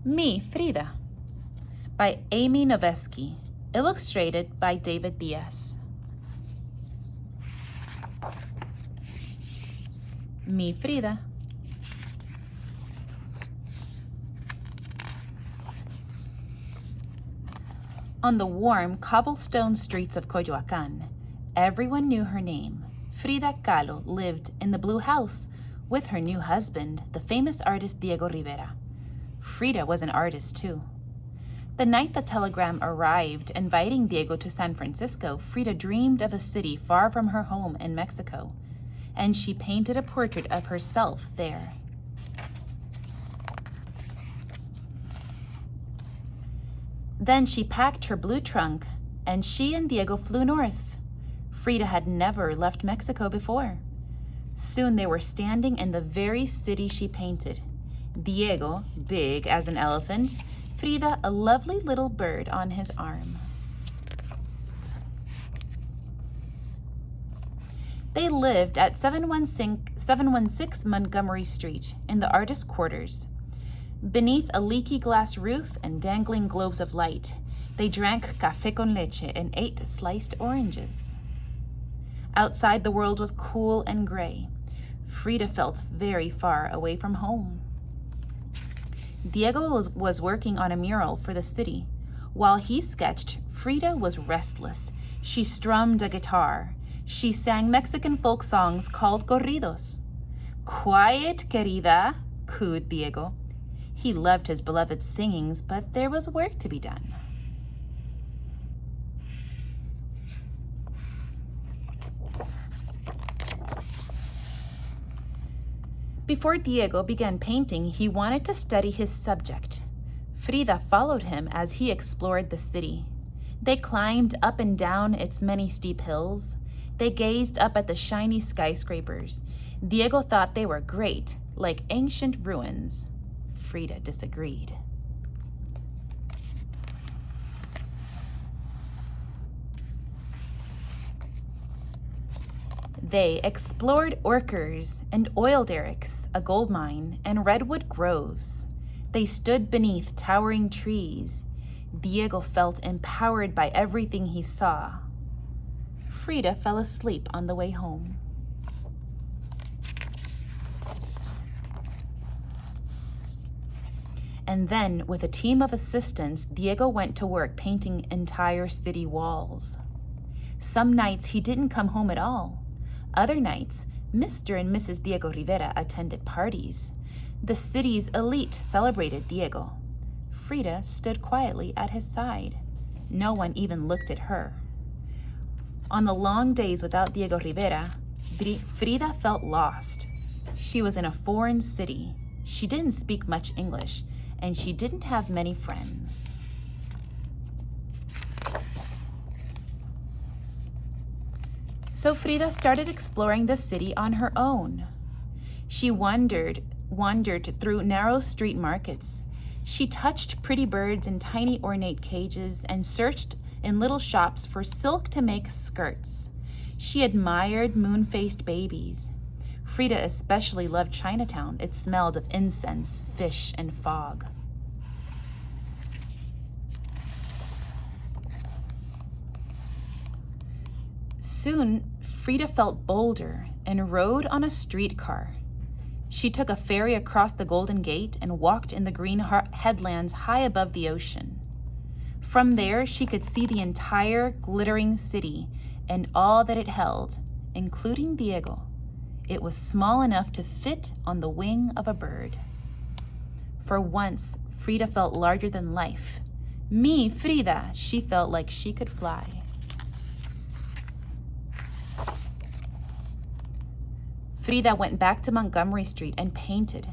Me, Frida, by Amy Noveski, illustrated by David Diaz. Me, Frida. On the warm cobblestone streets of Coyoacán, everyone knew her name. Frida Kahlo lived in the blue house with her new husband, the famous artist Diego Rivera. Frida was an artist too. The night the telegram arrived inviting Diego to San Francisco, Frida dreamed of a city far from her home in Mexico, and she painted a portrait of herself there. Then she packed her blue trunk, and she and Diego flew north. Frida had never left Mexico before. Soon they were standing in the very city she painted. Diego, big as an elephant, Frida, a lovely little bird on his arm. They lived at 716 Montgomery Street in the artist quarters. Beneath a leaky glass roof and dangling globes of light, they drank café con leche and ate sliced oranges. Outside, the world was cool and gray. Frida felt very far away from home. Diego was working on a mural for the city. While he sketched, Frida was restless. She strummed a guitar. She sang Mexican folk songs called corridos. "Quiet, querida," cooed Diego. He loved his beloved singings, but there was work to be done. Before Diego began painting, he wanted to study his subject. Frida followed him as he explored the city. They climbed up and down its many steep hills. They gazed up at the shiny skyscrapers. Diego thought they were great, like ancient ruins. Frida disagreed. They explored orchers and oil derricks, a gold mine, and redwood groves. They stood beneath towering trees. Diego felt empowered by everything he saw. Frida fell asleep on the way home. And then, with a team of assistants, Diego went to work painting entire city walls. Some nights he didn't come home at all. Other nights, Mr. and Mrs. Diego Rivera attended parties. The city's elite celebrated Diego. Frida stood quietly at his side. No one even looked at her. On the long days without Diego Rivera, Frida felt lost. She was in a foreign city. She didn't speak much English, and she didn't have many friends. So Frida started exploring the city on her own. She wandered through narrow street markets. She touched pretty birds in tiny ornate cages and searched in little shops for silk to make skirts. She admired moon-faced babies. Frida especially loved Chinatown. It smelled of incense, fish, and fog. Soon, Frida felt bolder and rode on a streetcar. She took a ferry across the Golden Gate and walked in the green headlands high above the ocean. From there, she could see the entire glittering city and all that it held, including Diego. It was small enough to fit on the wing of a bird. For once, Frida felt larger than life. Me, Frida, she felt like she could fly. Frida went back to Montgomery Street and painted.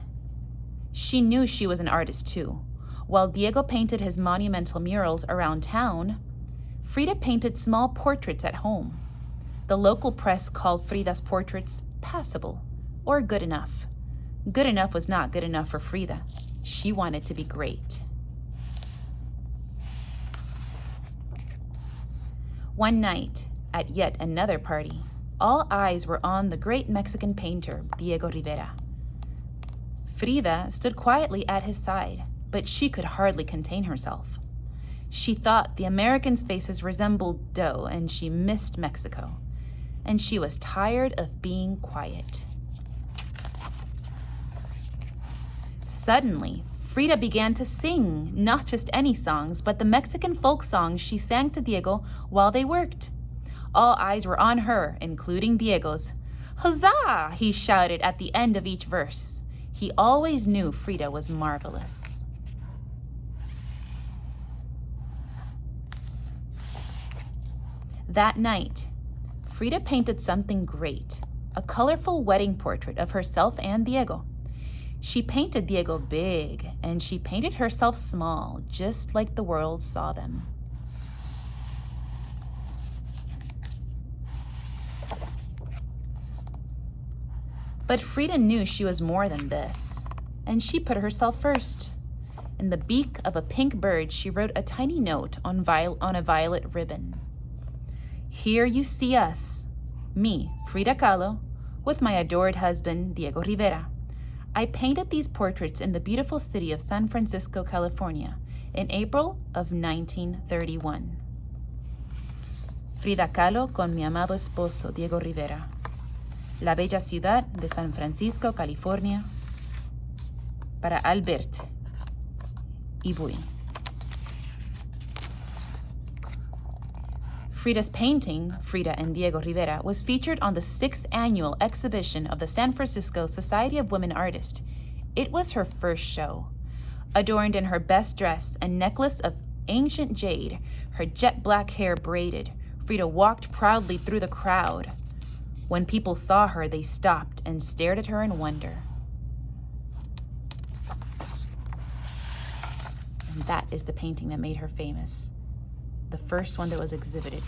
She knew she was an artist too. While Diego painted his monumental murals around town, Frida painted small portraits at home. The local press called Frida's portraits passable or good enough. Good enough was not good enough for Frida. She wanted to be great. One night, at yet another party, all eyes were on the great Mexican painter, Diego Rivera. Frida stood quietly at his side. but she could hardly contain herself. She thought the Americans' faces resembled dough, and she missed Mexico. And she was tired of being quiet. Suddenly, Frida began to sing, not just any songs, but the Mexican folk songs she sang to Diego while they worked. All eyes were on her, including Diego's. "Huzzah!" he shouted at the end of each verse. He always knew Frida was marvelous. That night, Frida painted something great, a colorful wedding portrait of herself and Diego. She painted Diego big, and she painted herself small, just like the world saw them. But Frida knew she was more than this, and she put herself first. In the beak of a pink bird, she wrote a tiny note on a violet ribbon. "Here you see us, me, Frida Kahlo, with my adored husband, Diego Rivera. I painted these portraits in the beautiful city of San Francisco, California, in April of 1931. Frida Kahlo con mi amado esposo, Diego Rivera. La bella ciudad de San Francisco, California, para Albert y Bui." Frida's painting, Frida and Diego Rivera, was featured on the 6th annual exhibition of the San Francisco Society of Women Artists. It was her first show. Adorned in her best dress and necklace of ancient jade, her jet black hair braided, Frida walked proudly through the crowd. When people saw her, they stopped and stared at her in wonder. And that is the painting that made her famous, the first one that was exhibited.